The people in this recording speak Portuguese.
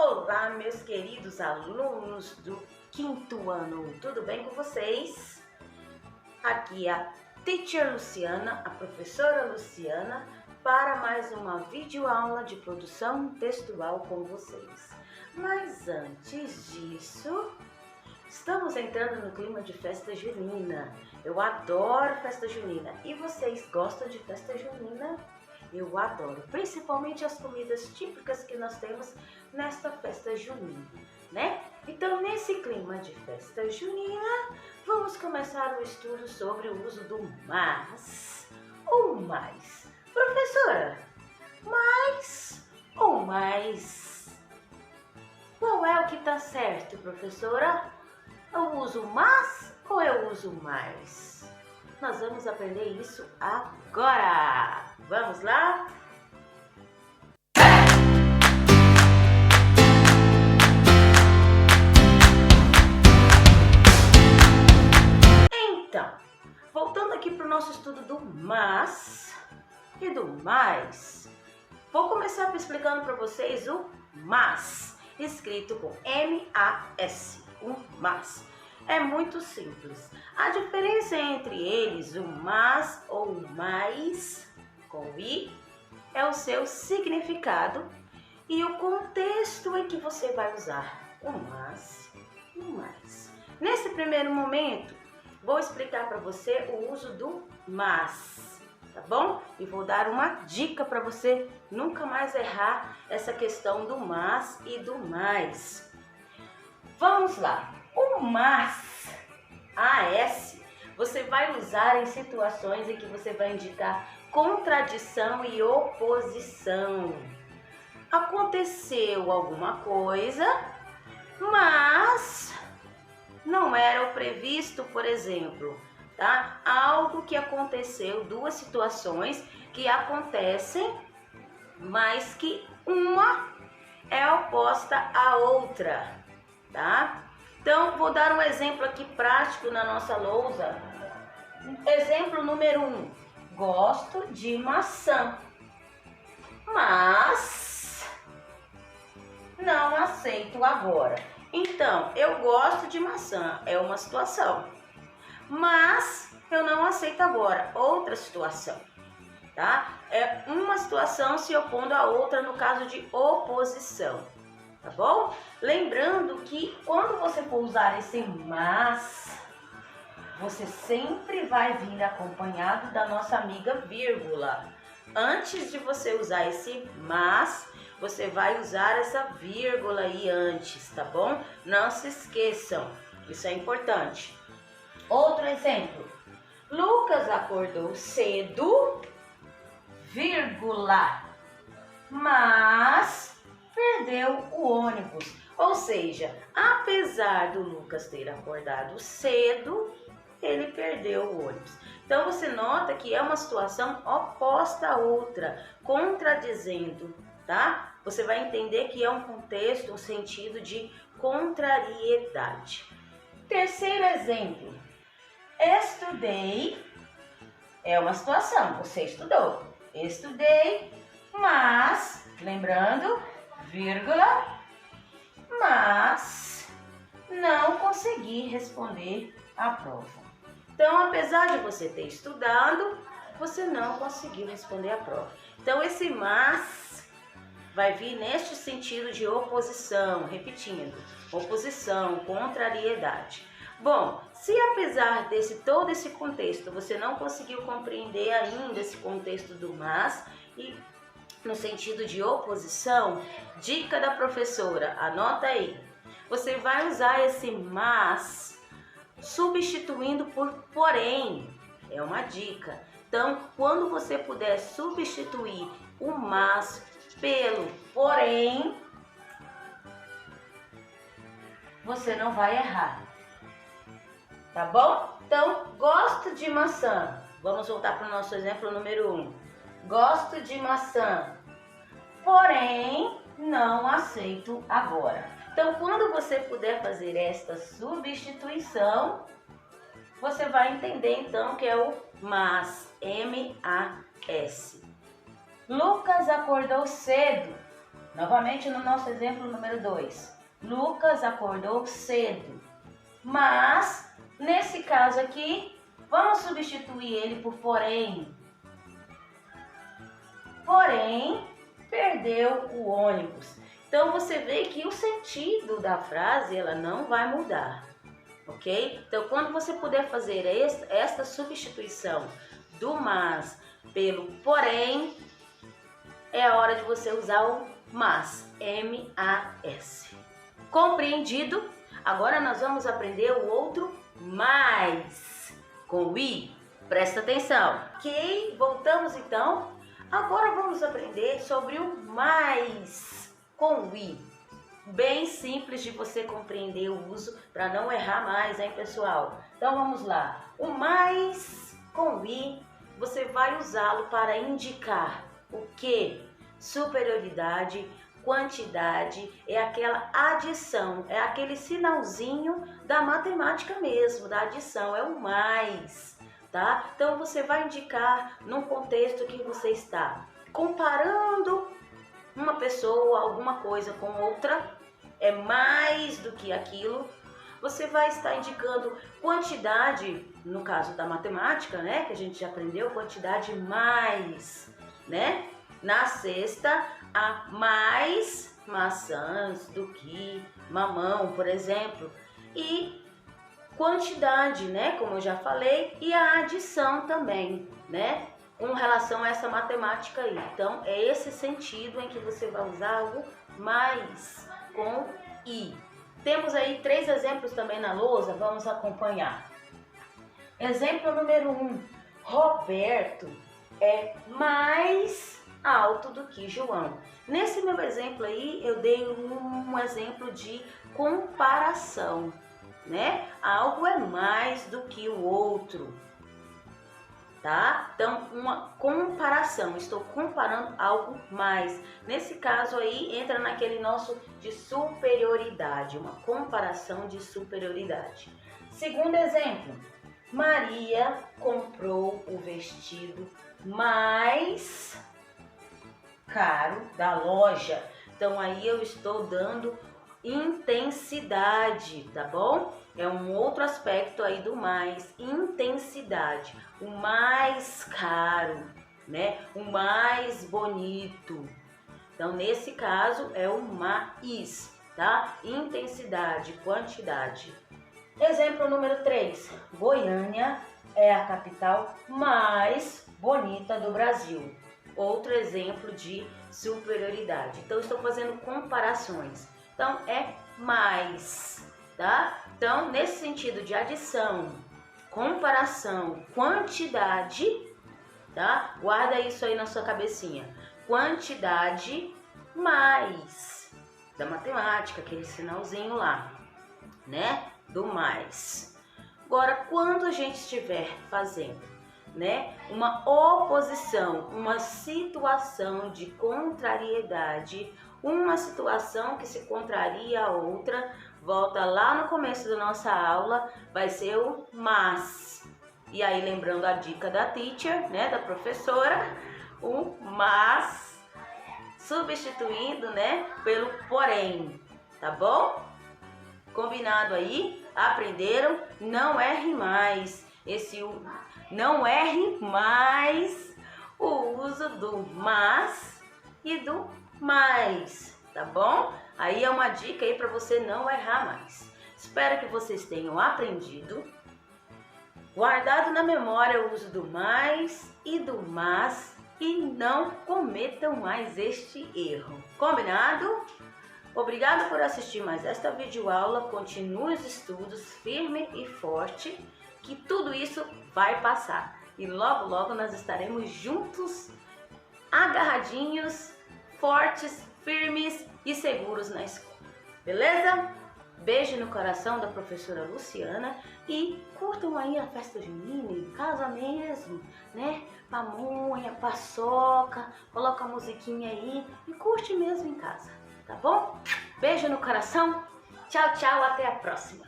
Olá, meus queridos alunos do quinto ano, tudo bem com vocês? Aqui é a Teacher Luciana, a professora Luciana, para mais uma videoaula de produção textual com vocês. Mas antes disso, estamos entrando no clima de festa junina. Eu adoro festa junina. E vocês gostam de festa junina? Eu adoro, principalmente as comidas típicas que nós temos nesta festa junina, né? Então, nesse clima de festa junina, vamos começar o estudo sobre o uso do mas ou mais. Professora, mais ou mais? Qual é o que está certo, professora? Eu uso mas ou eu uso mais? Nós vamos aprender isso agora. Vamos lá? Então, voltando aqui para o nosso estudo do mas e do mais, vou começar explicando para vocês o mas, escrito com M-A-S, o mas. É muito simples. A diferença entre eles, o mas ou o mais, com i, é o seu significado e o contexto em que você vai usar o mas e o mais. Nesse primeiro momento, vou explicar para você o uso do mas, tá bom? E vou dar uma dica para você nunca mais errar essa questão do mas e do mais. Vamos lá. O mas, AS, você vai usar em situações em que você vai indicar contradição e oposição. Aconteceu alguma coisa, mas não era o previsto, por exemplo, tá? Algo que aconteceu, duas situações que acontecem, mas que uma é oposta à outra, tá? Então, vou dar um exemplo aqui prático na nossa lousa. Exemplo número 1. Gosto de maçã, mas não aceito agora. Então, eu gosto de maçã, é uma situação, mas eu não aceito agora, outra situação, tá? É uma situação se opondo a outra no caso de oposição. Tá bom? Lembrando que quando você for usar esse mas, você sempre vai vir acompanhado da nossa amiga vírgula. Antes de você usar esse mas, você vai usar essa vírgula aí antes, tá bom? Não se esqueçam, isso é importante. Outro exemplo. Lucas acordou cedo, vírgula, mas perdeu o ônibus. Ou seja, apesar do Lucas ter acordado cedo, ele perdeu o ônibus. Então você nota que é uma situação oposta à outra, contradizendo, tá? Você vai entender que é um contexto, um sentido de contrariedade. Terceiro exemplo. Estudei é uma situação, você estudou. Estudei, mas, lembrando, vírgula, mas não consegui responder a prova. Então, apesar de você ter estudado, você não conseguiu responder a prova. Então, esse mas vai vir neste sentido de oposição, repetindo, oposição, contrariedade. Bom, se apesar todo esse contexto, você não conseguiu compreender ainda esse contexto do mas e no sentido de oposição, dica da professora, anota aí. Você vai usar esse mas substituindo por porém, é uma dica. Então, quando você puder substituir o mas pelo porém, você não vai errar. Tá bom? Então, gosto de maçã. Vamos voltar para o nosso exemplo número 1. Gosto de maçã, porém não aceito agora. Então, quando você puder fazer esta substituição, você vai entender então que é o mas, M-A-S. Lucas acordou cedo, Novamente no nosso exemplo número 2. Lucas acordou cedo. Mas, nesse caso aqui, vamos substituir ele por porém. Porém, perdeu o ônibus. Então, você vê que o sentido da frase, ela não vai mudar. Ok? Então, quando você puder fazer esta substituição do mas pelo porém, é a hora de você usar o mas, M-A-S. Compreendido? Agora nós vamos aprender o outro mais, com o i. Presta atenção. Ok, voltamos então. Agora vamos aprender sobre o mais, com o i. Bem simples de você compreender o uso para não errar mais, hein, pessoal? Então vamos lá. O mais com i, você vai usá-lo para indicar o que? Superioridade, quantidade, é aquela adição, é aquele sinalzinho da matemática mesmo, da adição, é o mais, tá? Então você vai indicar num contexto que você está comparando uma pessoa, alguma coisa com outra, é mais do que aquilo. Você vai estar indicando quantidade, no caso da matemática, né, que a gente já aprendeu, quantidade mais, né? Na cesta, há mais maçãs do que mamão, por exemplo. E quantidade, né, como eu já falei, e a adição também, né, com relação a essa matemática aí. Então, é esse sentido em que você vai usar o mais com i. Temos aí 3 exemplos também na lousa, vamos acompanhar. Exemplo número 1. Roberto é mais alto do que João. Nesse meu exemplo aí, eu dei um exemplo de comparação, né? Algo é mais do que o outro, tá? Então, uma comparação, estou comparando algo mais. Nesse caso aí, entra naquele nosso de superioridade, uma comparação de superioridade. Segundo exemplo, Maria comprou o vestido mais caro da loja. Então, aí eu estou dando intensidade, tá bom? É um outro aspecto aí do mais, intensidade, o mais caro, né? O mais bonito. Então, nesse caso, é o mais, tá? Intensidade, quantidade. Exemplo número 3. Goiânia é a capital mais bonita do Brasil. Outro exemplo de superioridade. Então, estou fazendo comparações. Então, é mais, tá? Então, nesse sentido de adição, comparação, quantidade, tá? Guarda isso aí na sua cabecinha. Quantidade mais, da matemática, aquele sinalzinho lá, né? Do mais. Agora, quando a gente estiver fazendo, né, uma oposição, uma situação de contrariedade, uma situação que se contraria a outra, volta lá no começo da nossa aula, vai ser o mas. E aí, lembrando a dica da teacher, né, da professora, o mas substituindo, né, pelo porém, tá bom? Combinado aí? Aprenderam? Não erre mais. Não erre mais o uso do mas e do mais, tá bom? Aí é uma dica aí para você não errar mais. Espero que vocês tenham aprendido, guardado na memória o uso do mais e do mas e não cometam mais este erro. Combinado? Obrigado por assistir mais esta videoaula. Continue os estudos firme e forte, que tudo isso vai passar. E logo, logo nós estaremos juntos, agarradinhos, fortes, firmes e seguros na escola. Beleza? Beijo no coração da professora Luciana e curtam aí a festa junina em casa mesmo, né? Pamonha, paçoca, coloca a musiquinha aí e curte mesmo em casa. Tá bom? Beijo no coração. Tchau, tchau. Até a próxima.